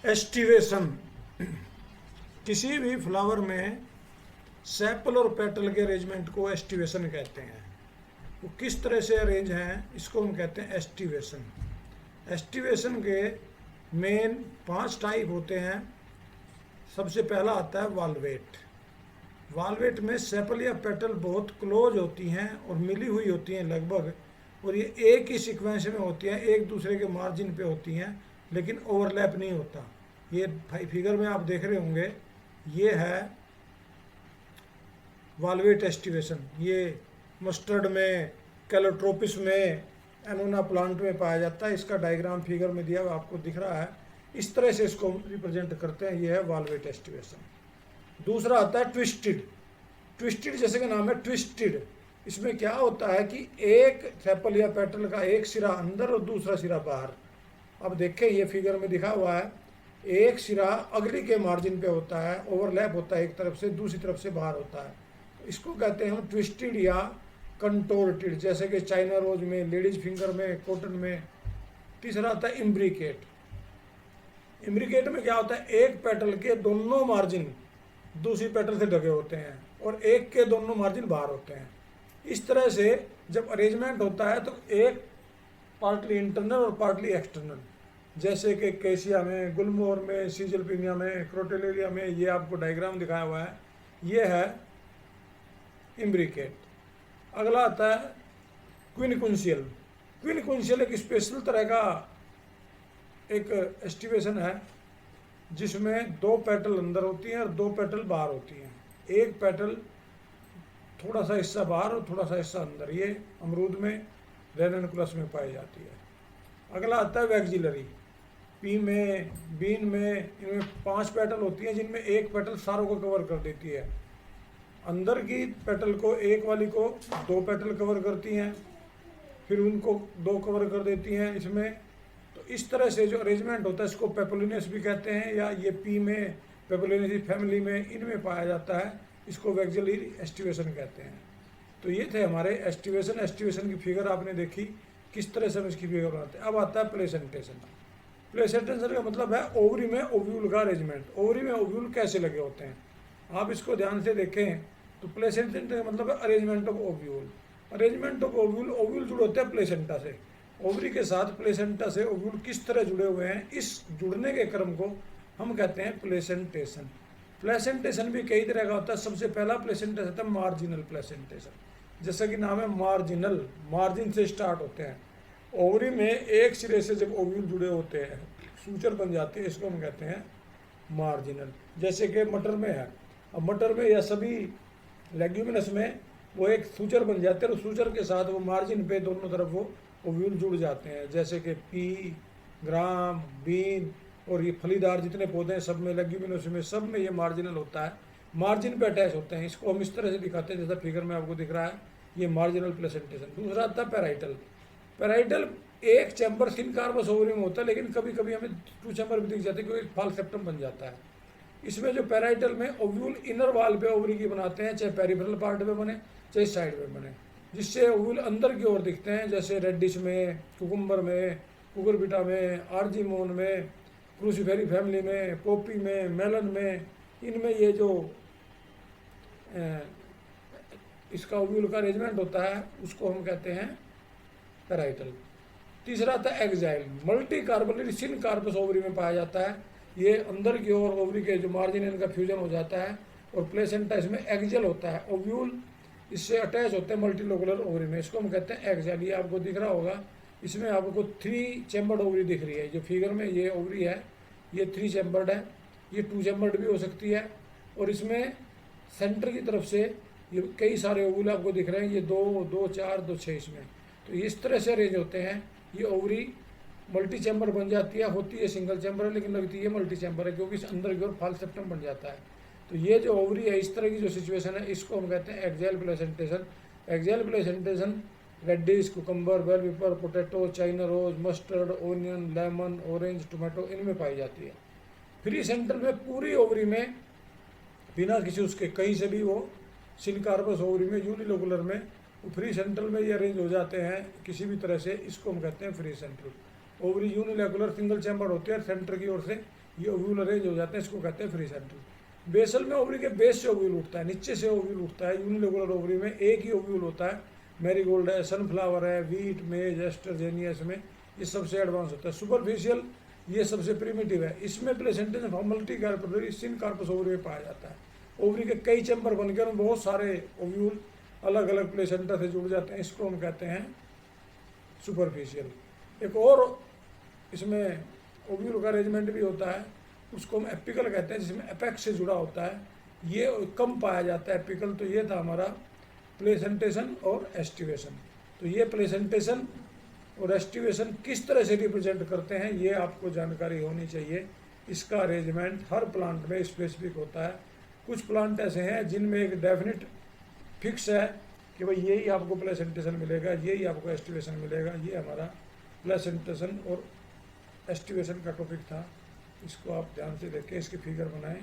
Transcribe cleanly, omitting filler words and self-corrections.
Aestivation, किसी भी flower में सेपल और पेटल के अरेंजमेंट को एस्टिवेशन कहते हैं। वो किस तरह से अरेंज हैं इसको हम कहते हैं एस्टिवेशन। एस्टिवेशन के मेन 5 टाइप होते हैं। सबसे पहला आता है वालवेट। वालवेट में सेपल या पेटल बहुत क्लोज होती हैं और मिली हुई होती हैं लगभग, और ये एक ही सीक्वेंस में होती हैं, एक दूसरे के मार्जिन पे होती हैं, लेकिन ओवरलैप नहीं होता। ये फिगर में आप देख रहे होंगे, ये है वालवेट एस्टिवेशन। ये मस्टर्ड में, कैलोट्रोपिस में, एनोना प्लांट में पाया जाता है। इसका डायग्राम फिगर में दिया हुआ आपको दिख रहा है। इस तरह से इसको रिप्रेजेंट करते हैं। ये है वालवेट एस्टिवेशन। दूसरा आता है ट्विस्टेड। ट्विस्टेड जैसे कि नाम है ट्विस्टेड, इसमें क्या होता है कि एक सेपल या पेटल का एक सिरा अंदर और दूसरा सिरा बाहर। अब देखें, ये फिगर में दिखा हुआ है, एक सिरा अगली के मार्जिन पे होता है, ओवरलैप होता है एक तरफ से, दूसरी तरफ से बाहर होता है। तो इसको कहते हैं हम ट्विस्टेड या कंटोर्टेड, जैसे कि चाइना रोज में, लेडीज फिंगर में, कॉटन में। तीसरा आता है इम्ब्रिकेट। इम्ब्रिकेट में क्या होता है, एक पेटल के दोनों मार्जिन दूसरी पेटल से ढके होते हैं और एक के दोनों मार्जिन बाहर होते हैं। इस तरह से जब अरेंजमेंट होता है तो एक पार्टली इंटरनल और पार्टली एक्सटर्नल, जैसे कि केसिया में, गुलमोहर में, सीजलपिनिया में, क्रोटेलेरिया में, ये आपको डायग्राम दिखाया हुआ है, ये है इम्ब्रिकेट। अगला आता है क्विनकुंशियल। क्विनकुंशियल एक स्पेशल तरह का एक एस्टिवेशन है, जिसमें 2 पेटल अंदर होती हैं और 2 पेटल बाहर होती हैं। एक पेटल थोड़ा सा हिस्सा बाहर और थोड़ा सा हिस्सा अंदर। ये अमरूद में, रेननकुलस में पाई जाती है। अगला आता है वैक्सिलरी। पी में, बीन में, इनमें 5 पेटल होती हैं, जिनमें एक पेटल सारों को कवर कर देती है। अंदर की पेटल को, एक वाली को 2 पेटल कवर करती हैं, फिर उनको 2 कवर कर देती हैं इसमें। तो इस तरह से जो अरेंजमेंट होता है इसको पेपोलिनेस भी कहते हैं, या ये पी में, पेपोलिनेसी फैमिली में, इनमें पाया जाता है। इसको वैक्सिलरी एस्टिवेशन कहते हैं। तो ये थे हमारे एस्टिवेशन। एस्टिवेशन की फिगर आपने देखी, किस तरह से हम इसकी फिगर बनाते हैं। अब आता है प्लेसेंटेशन। प्लेसेंटेशन का मतलब है ओवरी में ओव्यूल का अरेंजमेंट। ओवरी में ओव्यूल कैसे लगे होते हैं, आप इसको ध्यान से देखें तो प्लेसेंटेशन का मतलब है arrangement of ovule. Arrangement of ovule, ovule जुड़े होते हैं प्लेसेंटा से। ओवरी के साथ प्लेसेंटा से ओव्यूल किस तरह जुड़े हुए हैं, इस जुड़ने के क्रम को हम कहते हैं प्लेसेंटेशन। प्लेसेंटेशन भी कई तरह का होता है। सबसे पहला प्लेसेंटेशन होता है मार्जिनल प्लेसेंटेशन, जैसा कि नाम है मार्जिनल, मार्जिन से स्टार्ट होते हैं। ओवरी में एक सिरे से जब ओव्यूल जुड़े होते हैं, सूचर बन जाते हैं, इसको हम कहते हैं मार्जिनल। जैसे कि मटर में है, अब मटर में या सभी लेग्यूमिनस में वो एक सूचर बन जाते हैं और सूचर के साथ वो मार्जिन पे दोनों तरफ वो ओव्यूल जुड़ जाते हैं। जैसे कि पी, ग्राम, बीन और ये फलीदार जितने पौधे हैं सब में, लेग्यूमिनस में, सब में ये मार्जिनल होता है, मार्जिन पे अटैच होते हैं। इसको हम इस तरह से दिखाते हैं जैसा फिगर में आपको दिख रहा है, ये मार्जिनल प्लेसेंटेशन। दूसरा आता है पैराइटल। पैराइटल एक चैम्बर थिन कार्बस ओवरी में होता है, लेकिन कभी कभी हमें 2 चैम्बर भी दिख जाते हैं क्योंकि फाल सेप्टम बन जाता है। इसमें जो पैराइटल में ओव्यूल इनर वाल पे ओवरी की बनाते हैं, चाहे पेरिफेरल पार्ट में बने चाहे साइड में बने, जिससे ओव्यूल अंदर की ओर दिखते हैं। जैसे रेडिश में, कुकुम्बर में, कुकुरबिटा में, आर्जीमोन में, क्रूसीफेरी फैमिली में, पोपी में, मेलन में, इनमें ये जो इसका ओव्यूल का अरेंजमेंट होता है उसको हम कहते हैं पैराइटल। तीसरा आता है एक्जाइल। मल्टी कार्बोनिल सिन कार्पस ओवरी में पाया जाता है। ये अंदर की ओर ओवरी के जो मार्जिन इनका फ्यूजन हो जाता है और प्लेसेंटा इसमें एक्जेल होता है। ओव्यूल इससे अटैच होते हैं मल्टीलोकुलर ओवरी में, इसको हम कहते हैं एक्जेल। ये आपको दिख रहा होगा, इसमें आपको 3 चैम्बर्ड ओवरी दिख रही है। जो फिगर में ये ओवरी है ये 3 चैम्बर्ड है, ये 2 चैम्बर्ड भी हो सकती है। और इसमें सेंटर की तरफ से ये कई सारे ओवूल आपको दिख रहे हैं, ये 2, 2, 4, 2, 6 इसमें। तो इस तरह से अरेंज होते हैं। ये ओवरी मल्टी चैम्बर बन जाती है, होती है सिंगल चैम्बर है लेकिन लगती है मल्टी चैम्बर है, क्योंकि इस अंदर की ओर फाल सेप्टम बन जाता है। तो ये जो ओवरी है, इस तरह की जो सिचुएशन है, इसको हम कहते हैं axile placentation. Axile placentation radish, cucumber, bell pepper, potato, China rose, mustard, onion, lemon, orange, tomato, इनमें पाई जाती है। फ्री सेंटर में पूरी ओवरी में बिना किसी उसके कहीं से भी वो सिनकार्पस ओवरी में यूनिलोकुलर में फ्री सेंट्रल में ये अरेंज हो जाते हैं किसी भी तरह से, इसको हम कहते हैं free central. Ovary unilocular single chamber होते हैं, सेंटर की ओर से ये ओव्यूल अरेंज हो जाते हैं, इसको कहते हैं फ्री सेंट्रल। बेसल में ओवरी के बेस से ओव्यूल उठता है, नीचे से ओव्यूल उठता है। यूनिलेगुलर ओवरी में एक ही ओव्यूल होता है। मैरीगोल्ड है, सनफ्लावर है, वीट, मेज, एस्ट्रजेनियस में ये सबसे एडवांस होता है। सुपरफिशियल ये सबसे प्रिमिटिव है। इसमें प्लेसेंटा मल्टी कार्पोरेटरी सिन कार्पस ओवरी में पाया जाता है। ओवरी के कई चैम्बर बनकर बहुत सारे ओव्यूल अलग अलग प्लेसेंटा से जुड़ जाते हैं, इसको हम कहते हैं सुपरफिशियल। एक और इसमें ओव्यूल का अरेंजमेंट भी होता है, उसको हम एपिकल कहते हैं, जिसमें एपेक्स से जुड़ा होता है। ये कम पाया जाता है एपिकल। तो ये था हमारा प्लेसेंटेशन और एस्टिवेशन। तो ये प्लेसेंटेशन और एस्टिवेशन किस तरह से रिप्रेजेंट करते हैं ये आपको जानकारी होनी चाहिए। इसका अरेंजमेंट हर प्लांट में स्पेसिफिक होता है। कुछ प्लांट ऐसे हैं जिनमें एक डेफिनेट फिक्स है कि भाई यही आपको प्लेसेंटेशन मिलेगा, यही आपको एस्टिवेशन मिलेगा। ये हमारा प्लेसेंटेशन और एस्टिवेशन का टॉपिक था। इसको आप ध्यान से देखें, इसकी फिगर बनाएं।